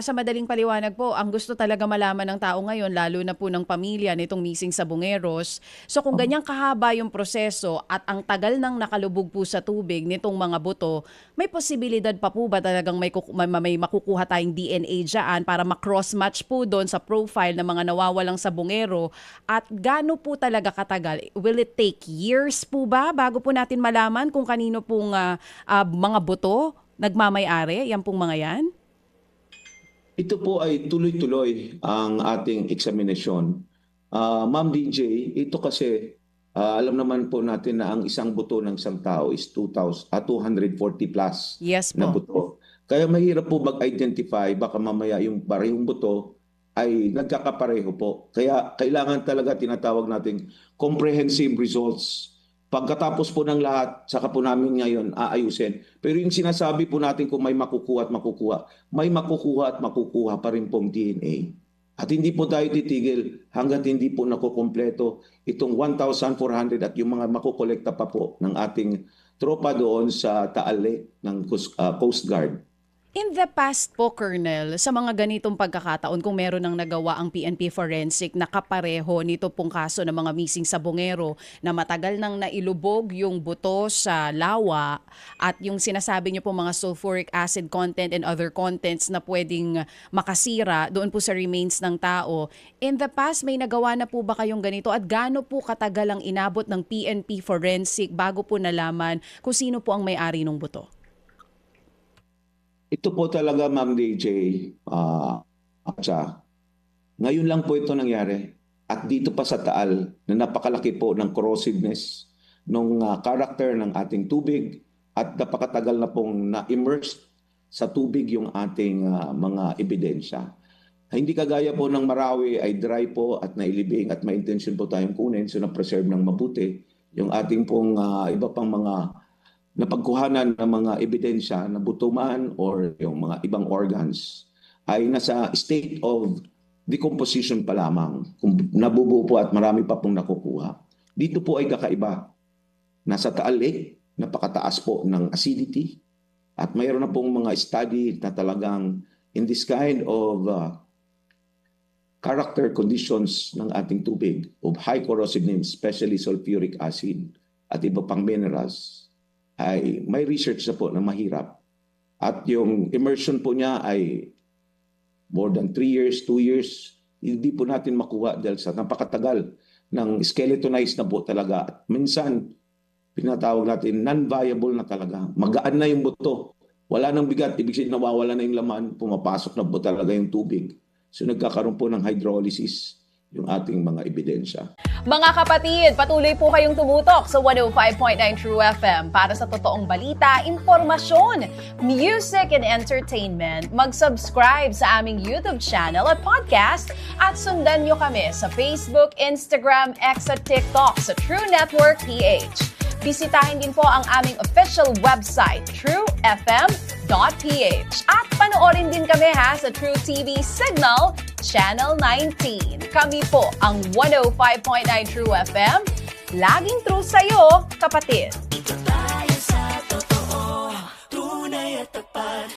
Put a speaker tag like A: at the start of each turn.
A: Sa madaling paliwanag po, ang gusto talaga malaman ng tao ngayon, lalo na po ng pamilya nitong missing sa Bungeros. So kung ganyang kahaba yung proseso at ang tagal nang nakalubog po sa tubig nitong mga buto, may posibilidad pa po ba talagang may makukuha tayong DNA dyan para makross-match po doon sa profile ng mga nawawalang sa Bungero? At gaano po talaga katagal? Will it take years po ba bago po natin malaman kung kanino pong mga buto nagmamay-ari? Yan pong mga yan?
B: Ito po ay tuloy-tuloy ang ating eksaminasyon. Ma'am DJ, ito kasi alam naman po natin na ang isang buto ng isang tao is 240 plus
A: Yes
B: na
A: po.
B: buto. Kaya mahirap po mag-identify, baka mamaya yung parehong buto ay nagkakapareho po. Kaya kailangan talaga tinatawag nating comprehensive results. Pagkatapos po ng lahat, saka po namin ngayon aayusin. Pero yung sinasabi po natin kung may makukuha at makukuha, may makukuha at makukuha pa rin pong DNA. At hindi po tayo titigil hanggat hindi po nakukumpleto itong 1,400 at yung mga makukolekta pa po ng ating tropa doon sa Taal Lake ng Coast Guard.
A: In the past po, Colonel, sa mga ganitong pagkakataon, kung meron ng nagawa ang PNP Forensic na kapareho nito pong kaso ng mga missing sa Bungero na matagal nang nailubog yung buto sa lawa at yung sinasabi niyo po mga sulfuric acid content and other contents na pwedeng makasira doon po sa remains ng tao. In the past, may nagawa na po ba kayong ganito at gaano po katagal ang inabot ng PNP Forensic bago po nalaman kung sino po ang may-ari ng buto?
B: Ito po talaga, Ma'am DJ, ngayon lang po ito nangyari. At dito pa sa Taal, na napakalaki po ng corrosiveness ng character ng ating tubig at napakatagal na pong na-immersed sa tubig yung ating mga ebidensya. Hindi kagaya po ng Marawi ay dry po at nailibing at may intention po tayong kunin, so na-preserve ng mabuti yung ating pong iba pang mga napagkuhanan ng mga ebidensya na buto man or yung mga ibang organs ay nasa state of decomposition pa lamang. Kung nabubuo po at marami pa pong nakukuha. Dito po ay kakaiba. Nasa Taal Lake, napakataas po ng acidity at mayroon na pong mga study na talagang in this kind of character conditions ng ating tubig of high corrosiveness, especially sulfuric acid at iba pang minerals, ay may research na po na mahirap. At yung immersion po niya ay more than 3 years, 2 years. Hindi po natin makuha dahil sa napakatagal ng skeletonized na po talaga. At minsan, pinatawag natin non-viable na talaga. Magaan na yung buto. Wala nang bigat. Ibig sabihin nawawala na yung laman. Pumapasok na po talaga yung tubig. So nagkakaroon po ng hydrolysis yung ating mga ebidensya.
C: Mga kapatid, patuloy po kayong tumutok sa 105.9 True FM para sa totoong balita, impormasyon, music and entertainment. Mag-subscribe sa aming YouTube channel at podcast at sundan nyo kami sa Facebook, Instagram, X at TikTok sa True Network PH. Bisitahin din po ang aming official website, truefm.ph. At panoorin din kami sa True TV Signal, Channel 19. Kami po ang 105.9 True FM. Laging true sa'yo, kapatid.
D: Ito tayo sa totoo, tunay at tapat.